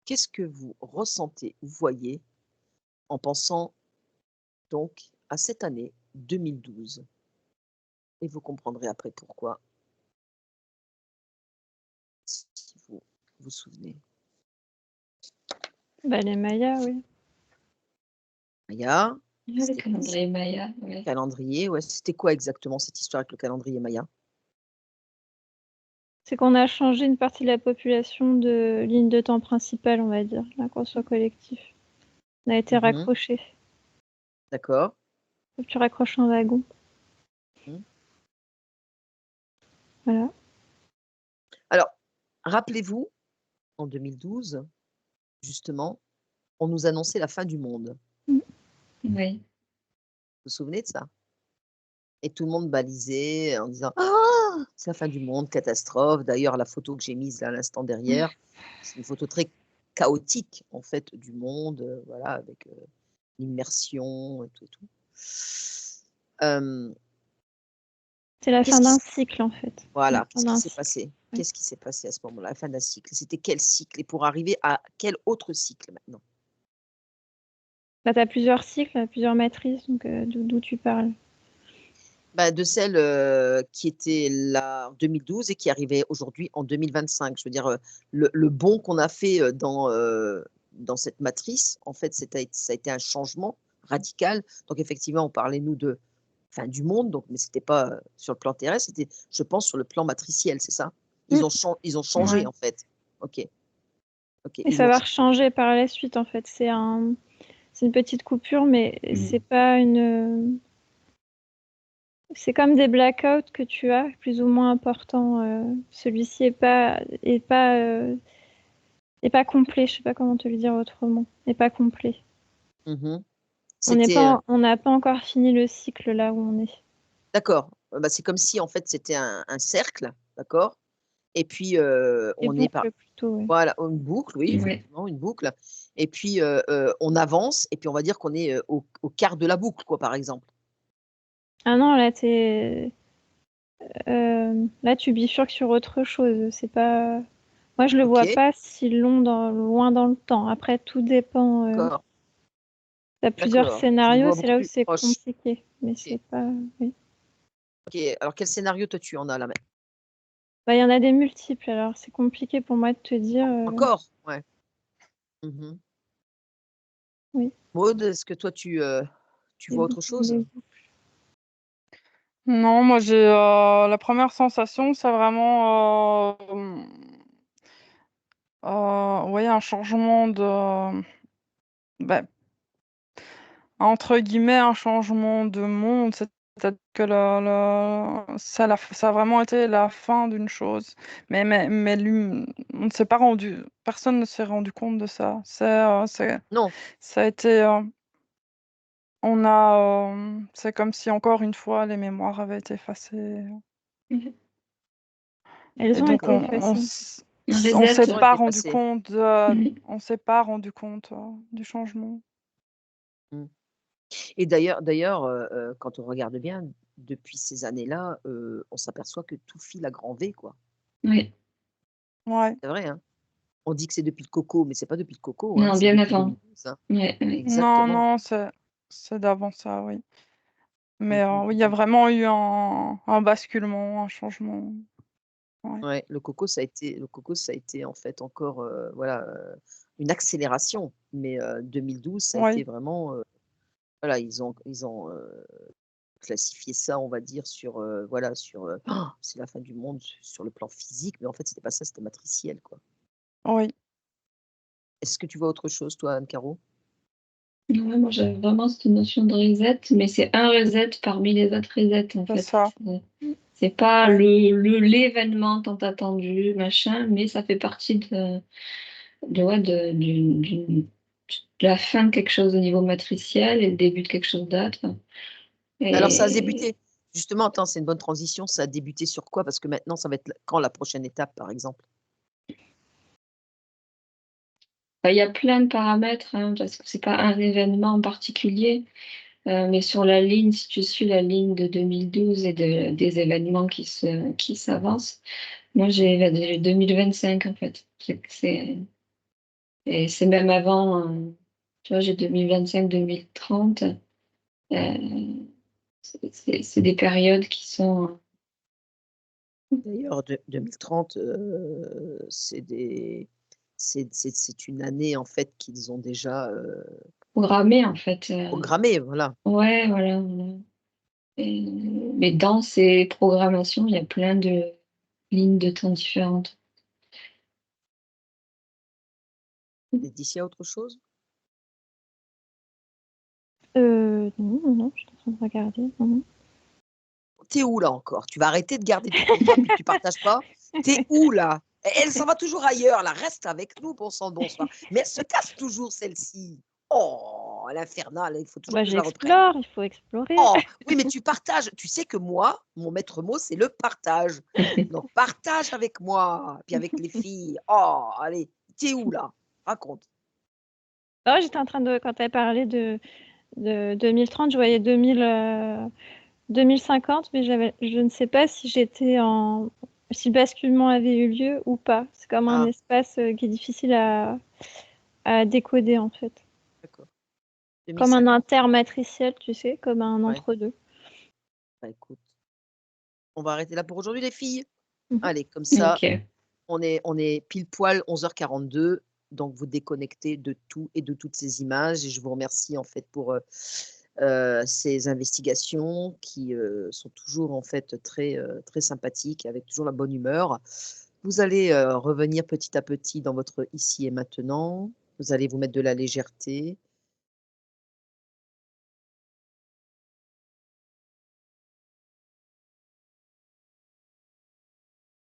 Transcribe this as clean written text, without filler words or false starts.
qu'est-ce que vous ressentez ou voyez en pensant donc à cette année 2012? Et vous comprendrez après pourquoi, si vous vous souvenez. Bah, les Mayas, oui. Maya, Le c'était calendrier Maya, ouais. calendrier, ouais, c'était quoi exactement cette histoire avec le calendrier Maya? C'est qu'on a changé une partie de la population de ligne de temps principale, on va dire, l'inconscient collectif. On a été raccroché. D'accord. Faut que tu raccroches un wagon. Mmh. Voilà. Alors, rappelez-vous, en 2012, justement, on nous annonçait la fin du monde. Oui. Vous vous souvenez de ça? Et tout le monde balisait en disant: «Ah! C'est la fin du monde, catastrophe». D'ailleurs, la photo que j'ai mise là à l'instant derrière, c'est une photo très chaotique en fait du monde, voilà avec, l'immersion et tout et tout. C'est la Qu'est-ce fin qui d'un s cycle, en fait. Voilà, La fin qu'est-ce qui d'un s'est cycle. passé? Oui. Qu'est-ce qui s'est passé à ce moment-là? La fin d'un cycle. C'était quel cycle? Et pour arriver à quel autre cycle maintenant? Bah, tu as plusieurs cycles, plusieurs matrices, donc d'où tu parles? Bah, de celle, qui était là en 2012 et qui arrivait aujourd'hui en 2025. Je veux dire, le bond qu'on a fait, dans cette matrice, en fait, ça a été un changement radical. Donc effectivement, on parlait nous de fin du monde, donc mais c'était pas, sur le plan terrestre, c'était, je pense, sur le plan matriciel, c'est ça? Ils ont changé Ouais. en fait? OK. OK, Et ils ça l'ont va ch rechanger par la suite, en fait. C'est une petite coupure, mais c'est pas une, c'est comme des blackouts que tu as, plus ou moins importants. Celui-ci est pas complet, je sais pas comment te le dire autrement. Est pas complet. Mmh. On C'était, n'a pas encore fini le cycle là où on est. d'accord, bah, c'est comme si en fait c'était un cercle, d'accord? Et puis, Des on est par boucles plutôt, ouais. voilà, une boucle, oui, Ouais. effectivement, une boucle et puis, on avance et puis on va dire qu'on est, au quart de la boucle quoi, par exemple. Ah non, là tu bifurques sur autre chose. C'est pas. Moi, je le vois OK, pas si loin dans le temps. Après, tout dépend. d'accord, T'as plusieurs d'accord. Tu le scénarios, vois c'est beaucoup là où plus c'est proche. compliqué. Mais OK, c'est pas. Oui. OK. Alors quel scénario toi tu en as là main Bah, il y en a des multiples, alors c'est compliqué pour moi de te dire. encore? Ouais. Mmh. Oui, Maud, est-ce que toi tu des vois autre boucles, chose? des boucles. Non, moi j'ai la première sensation, c'est vraiment ouais, un changement de bah, entre guillemets, un changement de monde. C'est-à-dire que ça a vraiment été la fin d'une chose. Mais on ne s'est pas rendu, personne ne s'est rendu compte de ça. Non. Ça a été, c'est comme si encore une fois les mémoires avaient été effacées. Elles Et ont donc été on effacées. Un on reset. s'est Ils ont pas été rendu passés. compte, on s'est pas rendu compte du changement. Mmh. Et d'ailleurs, quand on regarde bien, depuis ces années-là, on s'aperçoit que tout file à grand V quoi. Oui. Ouais. C'est vrai, hein? On dit que c'est depuis le coco, mais c'est pas depuis le coco, hein, Non, c'est bien depuis avant. 2012, hein. Ouais, ouais. Non, Exactement. non, c'est d'avant ça, oui. Mmh Mais mh, oui, il y a mmh. vraiment eu un basculement, un changement. Ouais. Ouais, le coco ça a été en fait encore, voilà, une accélération. Mais 2012 ça a été Oui, vraiment, voilà, ils ont, classifié ça, on va dire sur, voilà, sur, c'est la fin du monde sur le plan physique, mais en fait c'était pas ça, c'était matriciel, quoi. oui, Est-ce que tu vois autre chose toi, Anne-Caro? Ouais, moi j'avais vraiment cette notion de reset, mais c'est un reset parmi les autres resets en c'est fait. ça. C'est pas Ouais. l'événement tant attendu, machin, mais ça fait partie ouais, de la fin de quelque chose au niveau matriciel et le début de quelque chose d'autre. Alors ça a Et débuté justement, attends, c'est une bonne transition, ça a débuté sur quoi? Parce que maintenant ça va être quand la prochaine étape, par exemple? bah, il y a plein de paramètres, hein, parce que c'est pas un événement en particulier, mais sur la ligne, si tu suis la ligne de 2012 et des événements qui s'avancent, moi j'ai 2025 en fait. Et c'est même avant, tu vois, j'ai 2025-2030. C'est des périodes qui sont D'ailleurs, 2030, c'est une année en fait qu'ils ont déjà programmées, en fait. programmée, voilà. Ouais, voilà, voilà. Mais dans ces programmations, il y a plein de lignes de temps différentes. D'ici à autre chose? Non, non, non, je suis en train de regarder. Non. T'es où là encore? Tu vas arrêter de garder tout pour toi puis tu partages pas? T'es où là? Elle s'en va toujours ailleurs là, reste avec nous, bon sang de bonsoir. Mais elle se casse toujours celle-ci. Oh, l'infernale, il faut toujours Bah, que je la reprenne. j'explore, il faut explorer. Oh, oui, mais tu partages. Tu sais que moi, mon maître mot, c'est le partage. Donc partage avec moi, puis avec les filles. Oh, allez, t'es où là? Raconte. Oh, j'étais en train de, quand tu as parlé de 2030, je voyais 2050, mais je ne sais pas si si le basculement avait eu lieu ou pas. C'est comme un Ah, espace qui est difficile à décoder en fait. d'accord. Comme un 2050. intermatriciel, tu sais, comme un Ouais, entre-deux. bah écoute, on va arrêter là pour aujourd'hui les filles. Mhm. Allez, comme ça, OK. on est pile poil 11h42, donc vous déconnectez de tout et de toutes ces images et je vous remercie en fait pour, ces investigations qui, sont toujours en fait très, très sympathiques avec toujours la bonne humeur. Vous allez, revenir petit à petit dans votre ici et maintenant. Vous allez vous mettre de la légèreté.